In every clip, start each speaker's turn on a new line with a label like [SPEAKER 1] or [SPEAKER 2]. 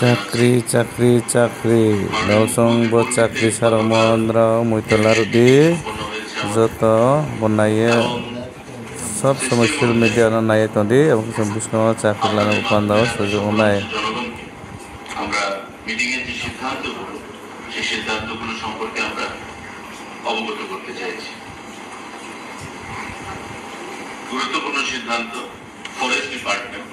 [SPEAKER 1] চাকরি চাকরি চাকরি দলসংব চাকরি সারমন্দ্র মৈতলার দি যত বনায়ে সব সময় সোশ্যাল মিডিয়া নায়ে তন্দি এবং বিষ্ণু চাকরি লানা উপান্দাও সুযোগ নাই
[SPEAKER 2] আমরা মিটিং এর যে সিদ্ধান্তগুলো সেই সিদ্ধান্তগুলো সম্পর্কে আমরা অবগত করতে চাইছি। গুরুত্বপূর্ণ সিদ্ধান্ত, forest department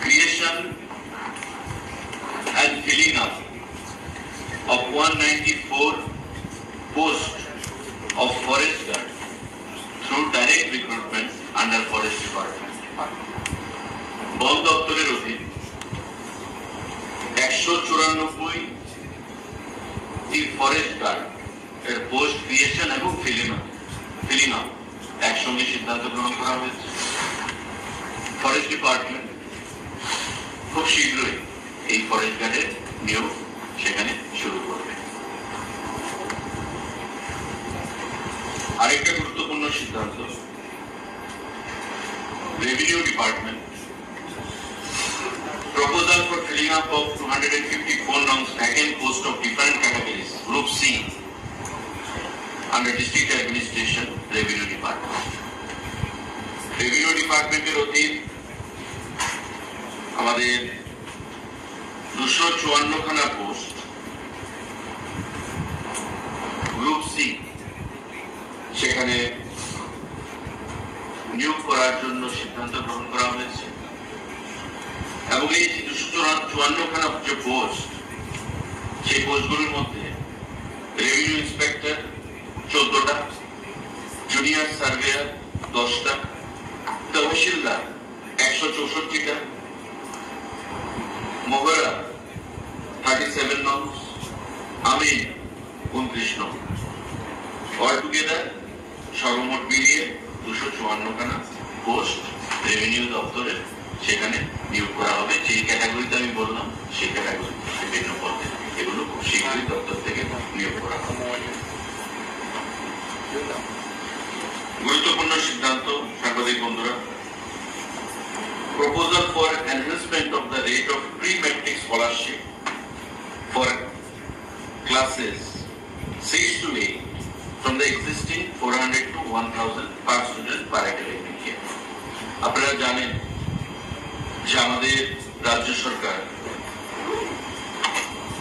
[SPEAKER 2] creation and filling up of 194 posts of forest guard through direct recruitment under forest department. বন দপ্তরের অধীন 194টি ফরেস্ট গার্ড এর পোস্ট ক্রিয়েশন এবং ফিলিং আপ একসঙ্গে সিদ্ধান্ত গ্রহণ করা হয়েছে। ফরেস্ট ডিপার্টমেন্ট খুব শীঘ্রই এই ফরেস্ট গার্ডের নিয়োগ সেখানে শুরু করবে। আরেকটা গুরুত্বপূর্ণ সিদ্ধান্ত, revenue department proposal for filling up of 254 vacant posts of different categories, Group C, under District Administration, Revenue Department. Revenue Department এর অধীন আমাদের 254 খানা পোস্ট গ্রুপ সি সেখানে নিয়োগ করার জন্য সিদ্ধান্ত গ্রহণ করা হয়েছে এবং এই 254 খানা যে পোস্ট সেই পোস্টগুলোর মধ্যে রেভিনিউ ইন্সপেক্টর 14টা, জুনিয়র সার্ভেয়ার 10টা, তহসিলদার 164টা, মোগরা 37 নং, আমি 29 নং, অল টুগেদার সর্বমোট মিলিয়ে 254 খানা পোস্ট রেভিনিউ দপ্তরের সেখানে নিয়োগ করা হবে। যে ক্যাটাগরিতে আমি বললাম সেই ক্যাটাগরি বিভিন্ন পদে এগুলো খুব শীঘ্রই দপ্তর থেকে নিয়োগ করা হবে। গুরুত্বপূর্ণ সিদ্ধান্ত, সাংবাদিক বন্ধুরা, proposal for enhancement of the rate of pre-matric scholarship for classes 6 to 8 from the existing 400 to 1000 per student per academic year. আপনারা জানেন যে আমাদের রাজ্য সরকার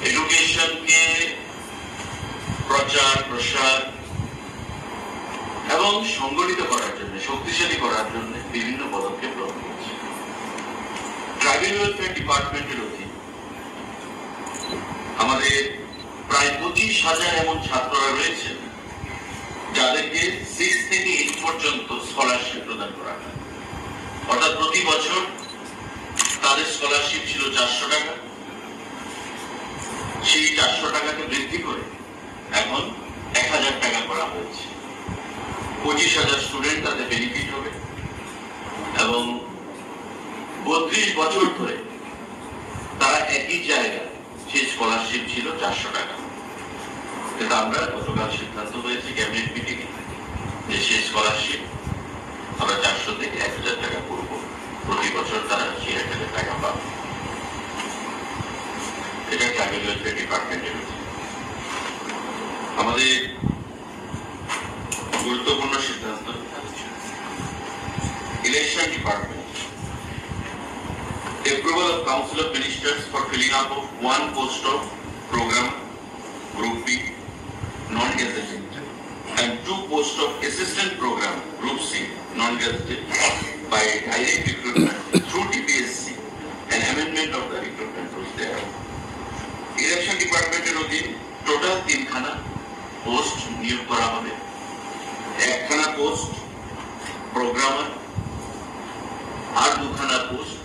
[SPEAKER 2] এডুকেশনকে প্রচার প্রসার এবং সংগঠিত করার জন্য, শক্তিশালী করার জন্য বিভিন্ন পদক্ষেপ গ্রহণ করেছে। ট্রাইবাল ওয়েলফেয়ার ডিপার্টমেন্টের অধীন আমাদের প্রায় 25,000 এমন ছাত্ররা রয়েছে যাদেরকে 6 থেকে 8 পর্যন্ত স্কলারশিপ প্রদান করা হয়। অর্থাৎ প্রতি বছর তাদের স্কলারশিপ ছিল 400 টাকা, সেই 400 টাকাকে বৃদ্ধি করে এখন 1000 টাকা করা হয়েছে। 25,000 স্টুডেন্ট তাতে বেনিফিট হবে এবং 32 বছর ধরে তারা একই জায়গায় সেই স্কলারশিপ ছিল 400 টাকা। কিন্তু আমরা গতকাল সিদ্ধান্ত হয়েছে ক্যাবিনেট মিটিং এ যে সেই স্কলারশিপ আমরা 400 থেকে 1000 টাকা করব, প্রতি বছর তারা সেই 1000 টাকা পাবে। এটা ট্রাইবাল ওয়েলফেয়ার ডিপার্টমেন্টের আমাদের গুরুত্বপূর্ণ সিদ্ধান্ত, election department approval of Council of Ministers for filling up of 1 post of program Group B non-gazetted and 2 posts of assistant program Group C non-gazetted by direct recruitment through DPSC and amendment of the recruitment rules there. Election Department এর অধীন total 3 খানা post নিয়োগ করা হবে। 1 খানা post programmer আর 2 খানা post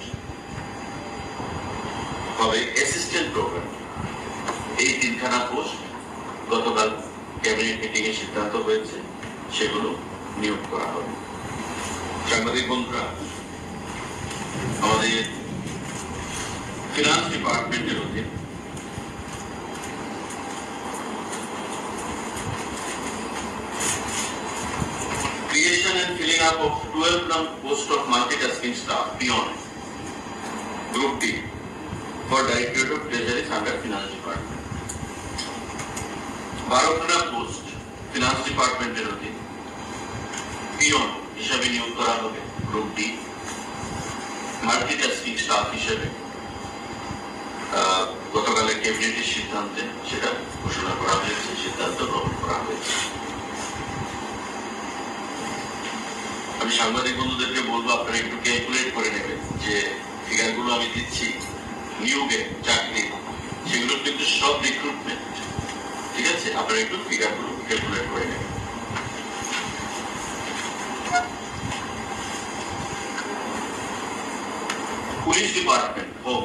[SPEAKER 2] হবে assistant programme. এই 3 খানা পোস্ট গতকাল ক্যাবিনেট মিটিং এ সিদ্ধান্ত হয়েছে, সেগুলো নিয়োগ করা হবে। সাংবাদিক বন্ধুরা, আমাদের ফিনান্স ডিপার্টমেন্টের অধীন creation and filling up of 12 posts of multitasking staff beyond Group D for Directorate of Treasury under Finance Department. 12খানা পোস্ট ফিনান্স ডিপার্টমেন্টের অধীন পিয়ন হিসাবে নিয়োগ করা হবে গ্রুপ ডি। মাল্টিটাস্কিং স্টাফ হিসেবে গতকালের ক্যাবিনেটের সিদ্ধান্তে সেটা ঘোষণা করা হয়েছে, সিদ্ধান্ত গ্রহণ করা হয়েছে। আমি সাংবাদিক বন্ধুদেরকে বলবো আপনারা একটু ক্যালকুলেট করে নেবেন যে ফিগারগুলো আমি দিচ্ছি নিয়োগে চাকরি, সেগুলো কিন্তু সব রিক্রুটমেন্ট, ঠিক আছে? আপনারা একটু ফিগারগুলো ক্যালকুলেট করে নেবেন। Police department home,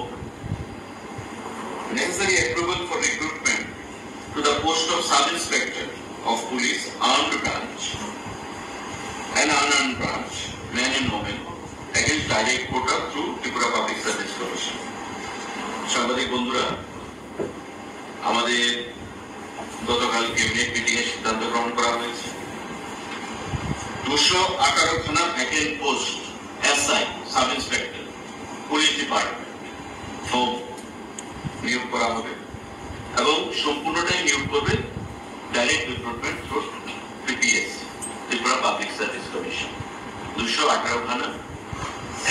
[SPEAKER 2] necessary approval for recruitment to the post of sub-inspector of police armed branch and unarmed branch, man and woman, against direct quota through Tripura Public Service Commission. সাংবাদিক বন্ধুরা, আমাদের গতকাল cabinet meeting এ সিদ্ধান্ত গ্রহণ করা হয়েছে 218 খানা vacant post SI sub inspector police department home নিয়োগ করা হবে এবং সম্পূর্ণটাই নিয়োগ করবে direct recruitment through PPS Tripura public service commission. 218 খানা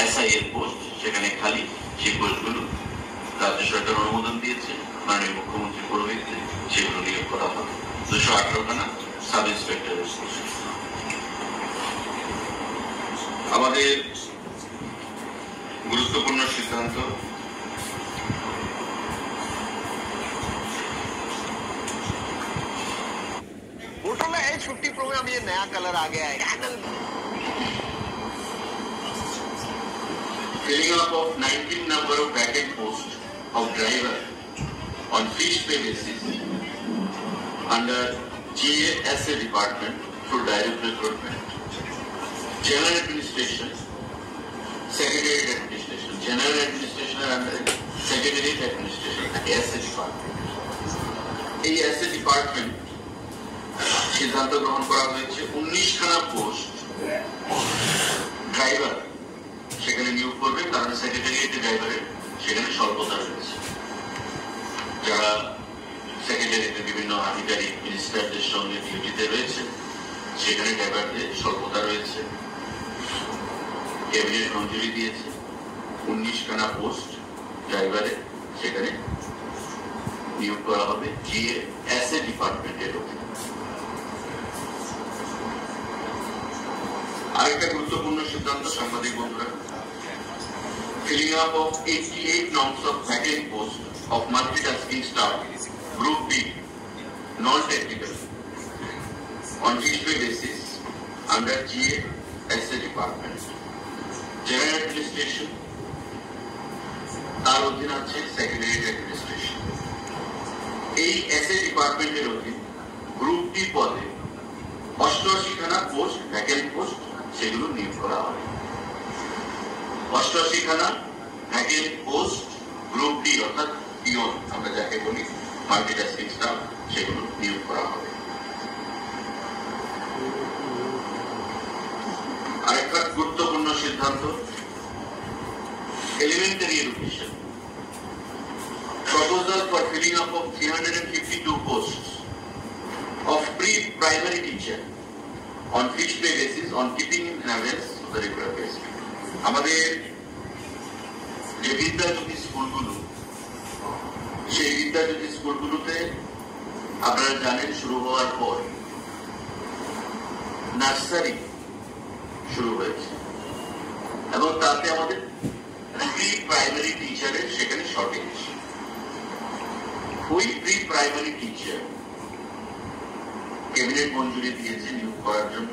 [SPEAKER 2] এসআই এর পোস্ট সেখানে খালি, সেই পোস্টগুলো রাজ্য সরকার অনুমোদন দিয়েছে, মাননীয় মুখ্যমন্ত্রী পুরোহিতে সেগুলো নিয়োগ করা হবে। 218 খানা সাব ইন্সপেক্টরের পোস্ট। আমাদের গুরুত্বপূর্ণ সিদ্ধান্ত
[SPEAKER 3] छुट्टी प्रोग्राम, ये नया कलर आ गया है।
[SPEAKER 2] Filling up of 19 number of vacant posts of driver on fixed pay basis under GASA department through direct recruitment. General administration, secretariat administration, general administration under secretariat administration, GASA department. এই GASA department সিদ্ধান্ত গ্রহণ করা হয়েছে 19 খানা post driver সেখানে নিয়োগ করবে, কারণ সেক্রেটারিয়েটে ড্রাইভারের সেখানে স্বল্পতা রয়েছে। যারা সেক্রেটারিয়েটে বিভিন্ন আধিকারিক মিনিস্টারদের সঙ্গে ডিউটিতে রয়েছে সেখানে ড্রাইভারদের স্বল্পতা রয়েছে। ক্যাবিনেট মঞ্জুরি দিয়েছে 19 খানা পোস্ট ড্রাইভারে সেখানে নিয়োগ করা হবে GASA ডিপার্টমেন্টের অধীনে। আরেকটা গুরুত্বপূর্ণ সিদ্ধান্ত সাংবাদিক বন্ধুরা, filling up of 88 norms of vacant post of multitasking staff group B non-technical on fixed pay basis under GASA department. General administration তার অধীন আছে সেক্রেটারিয়েট অ্যাডমিনিস্ট্রেশন। এই এসএ ডিপার্টমেন্টের অধীন গ্রুপ ডি পদে 88 খানা পোস্ট ভ্যাকেন্ট পোস্ট সেগুলো নিয়োগ করা হবে। 88 খানা ভ্যাকেন্ট পোস্ট গ্রুপ ডি অর্থাৎ পিয়ন আমরা যাকে বলি মাল্টিটাস্কিং স্টাফ, সেগুলো নিয়োগ করা হবে। আরেকটা গুরুত্বপূর্ণ সিদ্ধান্ত, elementary education proposal for filling up of 352 post of pre-primary teacher on fixed pay basis on keeping in arrears of the regular pay scale. আমাদের যে বিদ্যাজ্যোতি স্কুলগুলো, সেই বিদ্যাজ্যোতি স্কুলগুলোতে আপনারা জানেন শুরু হওয়ার পর নার্সারি শুরু হয়েছে এবং তাতে আমাদের প্রি প্রাইমারি টিচারের সেখানে শর্টেজ। ওই প্রি প্রাইমারি টিচার ক্যাবিনেট মঞ্জুরি দিয়েছে নিয়োগ করার জন্য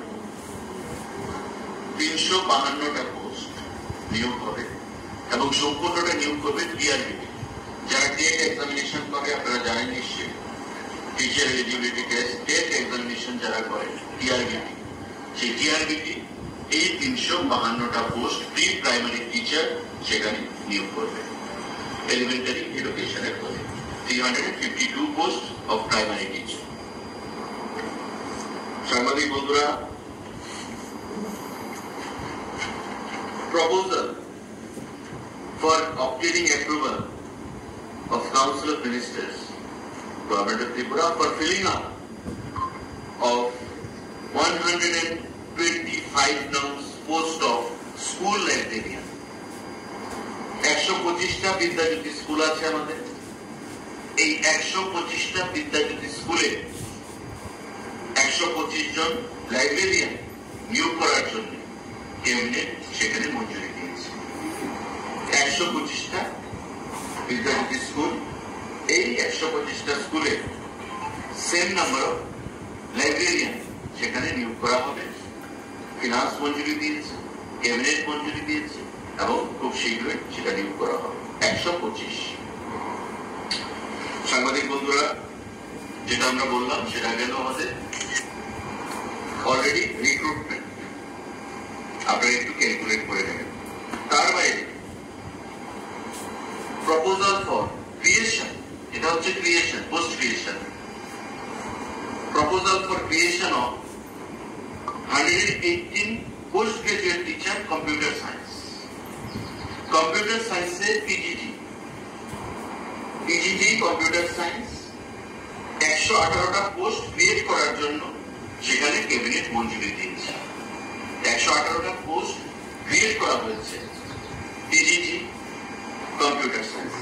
[SPEAKER 2] 352টা পোস্ট নিয়োগ হবে এবং সম্পূর্ণটা নিয়োগ করবে টিআরবিটি। যারা টেট এক্সামিনেশন করে আপনারা জানেন নিশ্চয়ই, teacher eligibility test TET examination যারা করে টিআরবিটি, সেই টিআরবিটি এই 352টা পোস্ট প্রি প্রাইমারি টিচার সেখানে নিয়োগ করবে এলিমেন্টারি এডুকেশনের পদে। 352 পোস্ট অফ প্রাইমারি টিচার। সাংবাদিক বন্ধুরা, proposal for obtaining approval Council of Ministers, Government of Tripura, for filling up of 125 post of school librarian. 125টা বিদ্যাজ্যোতি স্কুল আছে আমাদের। এই 125টা বিদ্যাজ্যোতি স্কুলে 125 জন লাইব্রেরিয়ান নিয়োগ করার জন্য ক্যাবিনেট সেখানে মঞ্জুরি দিয়েছে। 125টা বিদ্যাজ্যোতি স্কুল, এই 125টা স্কুলে সেম নাম্বার অফ লাইব্রেরিয়ান সেখানে নিয়োগ করা হবে। ফিনান্স মঞ্জুরি দিয়েছে, ক্যাবিনেট মঞ্জুরি দিয়েছে এবং খুব শীঘ্রই সেটা নিয়োগ করা হবে। 125। সাংবাদিক বন্ধুরা, যেটা আমরা বললাম সেটা গেল আমাদের অলরেডি রিক্রুটমেন্ট, আপনারা একটু ক্যালকুলেট করে নেবেন। তার বাইরে প্রপোজাল ফর ক্রিয়েশন, এটা হচ্ছে creation, post creation, proposal for creation of 118 post graduate teacher computer science. Computer সায়েন্সে পিজিটি কম্পিউটার সায়েন্স 118টা পোস্ট ক্রিয়েট করার জন্য সেখানে ক্যাবিনেট মঞ্জুরি দিয়েছে। 118টা পোস্ট ক্রিয়েট করা হয়েছে পিজিটি কম্পিউটার সায়েন্স,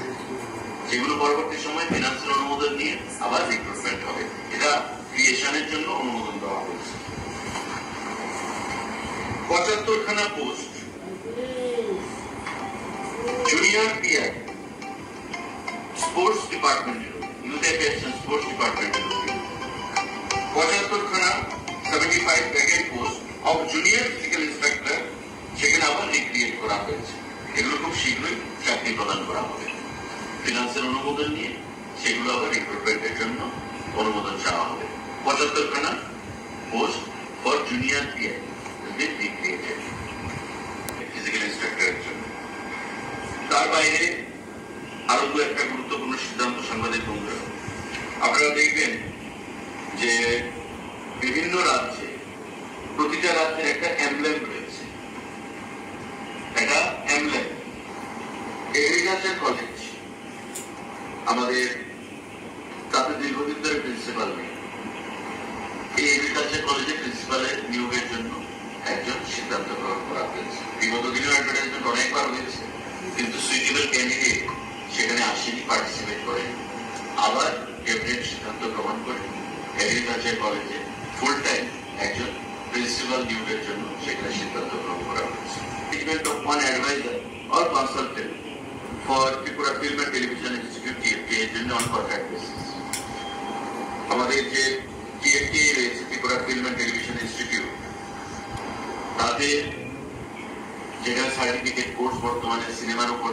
[SPEAKER 2] যেগুলো পরবর্তী সময় ফিনান্সের অনুমোদন নিয়ে আবার রিক্রুটমেন্ট হবে। এটা ক্রিয়েশনের জন্য অনুমোদন দেওয়া হয়েছে। 75খানা পোস্ট জুনিয়র পিআই স্পোর্টস ডিপার্টমেন্টের, ইউথ অ্যাফেয়ার্স এন্ড স্পোর্টস ডিপার্টমেন্টের 75খানা 75 ব্যাগের post of junior physical inspector সেখানে আবার রিক্রিয়েট করা হয়েছে। এগুলো খুব শীঘ্রই চাকরি প্রদান করা হবে। ফিনান্সের অনুমোদন নিয়ে সেগুলো আবার রিক্রুটমেন্টের জন্য অনুমোদন চাওয়া হবে। 75খানা post for junior PI recreated physical ইন্সপেক্টরের জন্য। তার বাইরে আরো দু একটা গুরুত্বপূর্ণ সিদ্ধান্ত সাংবাদিক বন্ধুরা, আপনারা দেখবেন যে বিভিন্ন রাজ্যে প্রতিটা রাজ্যের একটা এমব্লেম রয়েছে। একটা এমব্লেম এগ্রিকালচার কলেজ আমাদের তাতে দীর্ঘদিন ধরে প্রিন্সিপাল নেই। এই এগ্রিকালচার কলেজের প্রিন্সিপালের নিয়োগের জন্য একজন সিদ্ধান্ত গ্রহণ করা হয়েছে। বিগত দিনের অ্যাডভার্টাইজমেন্ট অনেকবার হয়েছে, কিন্তু সুইটেবল ক্যান্ডিডেট সেখানে আসেনি, পার্টিসিপেট করে। আবার ক্যাবিনেট সিদ্ধান্ত গ্রহণ করে এগ্রিকালচার কলেজে ফুল টাইম একজন প্রিন্সিপাল নিয়োগের জন্য সেখানে সিদ্ধান্ত গ্রহণ করা হয়েছে। Treatment of one adviser or consultant for Tripura film and television institute TFT এর জন্য অন কন্ট্রাক্ট বেসিস। আমাদের যে টিএফটি রয়েছে, Tripura film and television institute, তাতে যেটা সার্টিফিকেট কোর্স বর্তমানে সিনেমার উপর